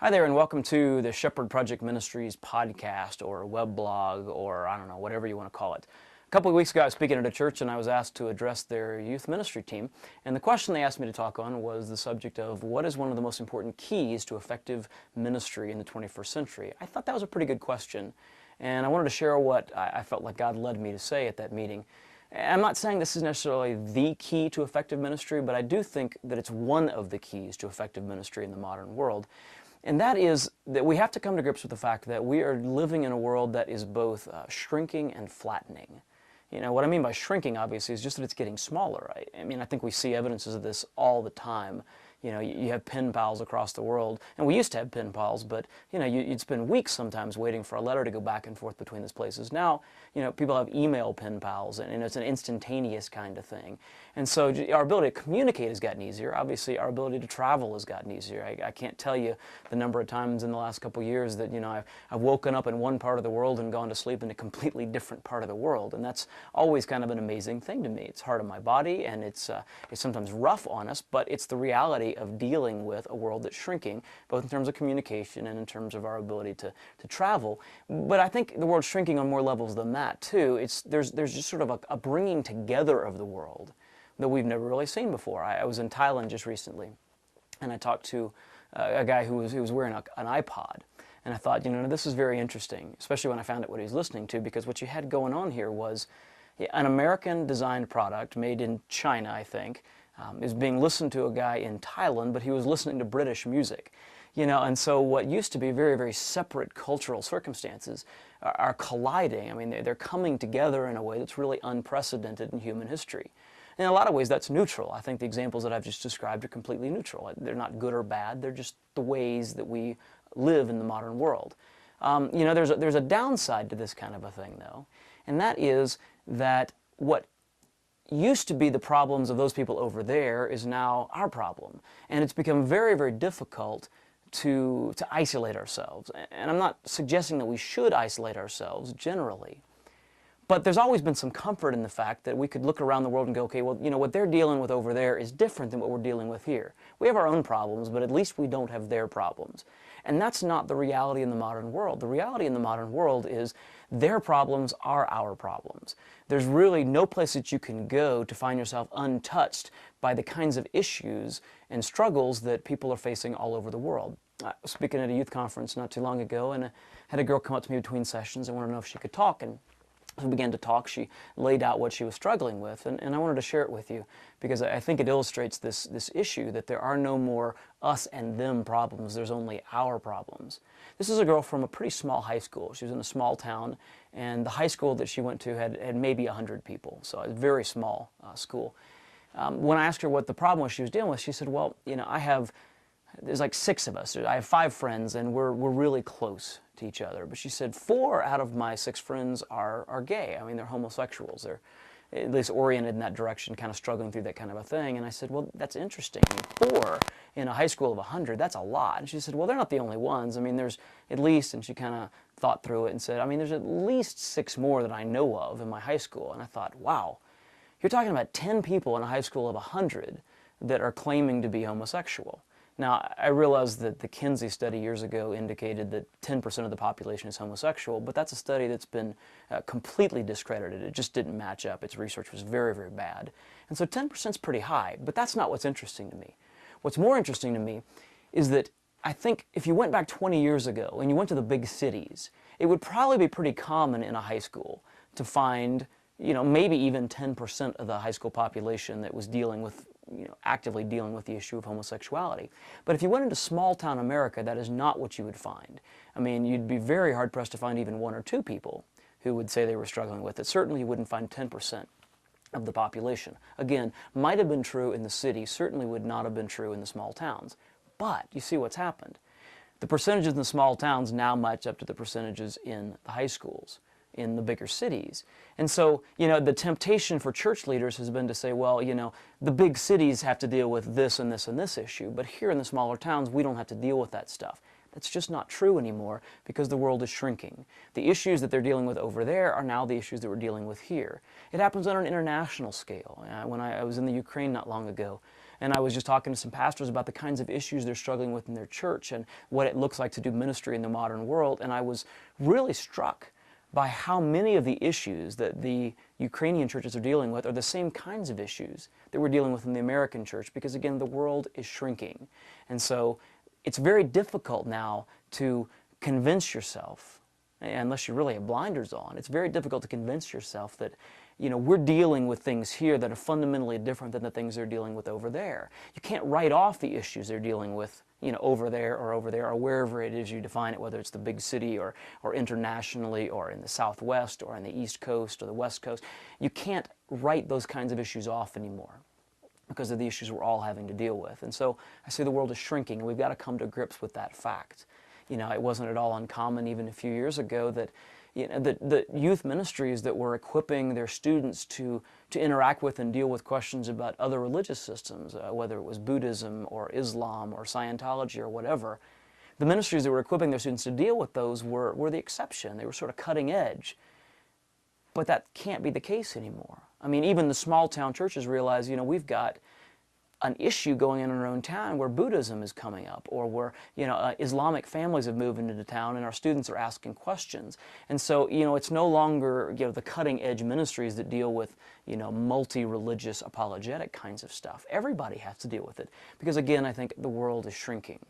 Hi there, and welcome to the Shepherd Project Ministries podcast or web blog, or I don't know, whatever you want to call it. A couple of weeks ago I was speaking at a church and I was asked to address their youth ministry team, and the question they asked me to talk on was the subject of what is one of the most important keys to effective ministry in the 21st century. I thought that was a pretty good question, and I wanted to share what I felt like God led me to say at that meeting. I'm not saying this is necessarily the key to effective ministry, but I do think that it's one of the keys to effective ministry in the modern world. And that is that we have to come to grips with the fact that we are living in a world that is both shrinking and flattening. You know, what I mean by shrinking, obviously, is just that it's getting smaller. I mean, I think we see evidences of this all the time. You know, you have pen pals across the world, and we used to have pen pals, but, you know, you'd spend weeks sometimes waiting for a letter to go back and forth between these places. Now, you know, people have email pen pals, and it's an instantaneous kind of thing. And so our ability to communicate has gotten easier. Obviously, our ability to travel has gotten easier. I can't tell you the number of times in the last couple of years that, you know, I've woken up in one part of the world and gone to sleep in a completely different part of the world, and that's always kind of an amazing thing to me. It's hard on my body, and it's sometimes rough on us, but it's the reality of dealing with a world that's shrinking, both in terms of communication and in terms of our ability to travel. But I think the world's shrinking on more levels than that, too. There's just sort of a bringing together of the world that we've never really seen before. I was in Thailand just recently, and I talked to a guy who was wearing an iPod. And I thought, you know, this is very interesting, especially when I found out what he was listening to, because what you had going on here was an American-designed product made in China, I think, is being listened to a guy in Thailand, but he was listening to British music. You know, and so what used to be very, very separate cultural circumstances are colliding. I mean, they're coming together in a way that's really unprecedented in human history. In a lot of ways, that's neutral. I think the examples that I've just described are completely neutral. They're not good or bad. They're just the ways that we live in the modern world. You know, there's a downside to this kind of a thing, though, and that is that what used to be the problems of those people over there is now our problem. And it's become very, very difficult to isolate ourselves. And I'm not suggesting that we should isolate ourselves generally. But there's always been some comfort in the fact that we could look around the world and go, okay, well, you know, what they're dealing with over there is different than what we're dealing with here. We have our own problems, but at least we don't have their problems. And that's not the reality in the modern world. The reality in the modern world is their problems are our problems. There's really no place that you can go to find yourself untouched by the kinds of issues and struggles that people are facing all over the world. I was speaking at a youth conference not too long ago, and I had a girl come up to me between sessions and wanted to know if she could talk. And as we began to talk, she laid out what she was struggling with, and I wanted to share it with you because I think it illustrates this issue that there are no more us and them problems, there's only our problems. This is a girl from a pretty small high school. She was in a small town, and the high school that she went to had maybe 100 people, so a very small school. When I asked her what the problem was she was dealing with, she said, well, you know, there's like 6 of us. I have 5 friends, and we're really close to each other. But she said 4 out of my 6 friends are gay. I mean, they're homosexuals. They're at least oriented in that direction, kind of struggling through that kind of a thing. And I said, well, that's interesting. I mean, 4 in a high school of 100, that's a lot. And she said, well, they're not the only ones. I mean, there's at least, and she kind of thought through it and said, I mean, there's at least 6 more that I know of in my high school. And I thought, wow, you're talking about 10 people in a high school of 100 that are claiming to be homosexual. Now, I realize that the Kinsey study years ago indicated that 10% of the population is homosexual, but that's a study that's been completely discredited. It just didn't match up. Its research was very, very bad. And so 10% is pretty high, but that's not what's interesting to me. What's more interesting to me is that I think if you went back 20 years ago and you went to the big cities, it would probably be pretty common in a high school to find, you know, maybe even 10% of the high school population that was dealing with, you know, actively dealing with the issue of homosexuality. But if you went into small-town America, that is not what you would find. I mean, you'd be very hard-pressed to find even 1 or 2 people who would say they were struggling with it. Certainly you wouldn't find 10% of the population. Again, might have been true in the city, certainly would not have been true in the small towns. But you see what's happened. The percentages in the small towns now match up to the percentages in the high schools, in the bigger cities. And so, you know, the temptation for church leaders has been to say, well, you know, the big cities have to deal with this and this and this issue, but here in the smaller towns, we don't have to deal with that stuff. That's just not true anymore because the world is shrinking. The issues that they're dealing with over there are now the issues that we're dealing with here. It happens on an international scale. When I was in the Ukraine not long ago, And I was just talking to some pastors about the kinds of issues they're struggling with in their church and what it looks like to do ministry in the modern world. And I was really struck by how many of the issues that the Ukrainian churches are dealing with are the same kinds of issues that we're dealing with in the American church, because again, the world is shrinking. And so it's very difficult now to convince yourself, unless you really have blinders on, it's very difficult to convince yourself that, you know, we're dealing with things here that are fundamentally different than the things they're dealing with over there. You can't write off the issues they're dealing with, you know, over there or wherever it is you define it, whether it's the big city or internationally or in the Southwest or on the East Coast or the West Coast. You can't write those kinds of issues off anymore because of the issues we're all having to deal with. And so I say the world is shrinking, and we've got to come to grips with that fact. You know, it wasn't at all uncommon even a few years ago that, you know, the youth ministries that were equipping their students to interact with and deal with questions about other religious systems, whether it was Buddhism or Islam or Scientology or whatever, the ministries that were equipping their students to deal with those were the exception. They were sort of cutting edge. But that can't be the case anymore. I mean, even the small town churches realize, you know, we've got an issue going on in our own town where Buddhism is coming up, or where, you know, Islamic families have moved into town and our students are asking questions. And so, you know, it's no longer, you know, the cutting edge ministries that deal with, you know, multi-religious apologetic kinds of stuff. Everybody has to deal with it because, again, I think the world is shrinking.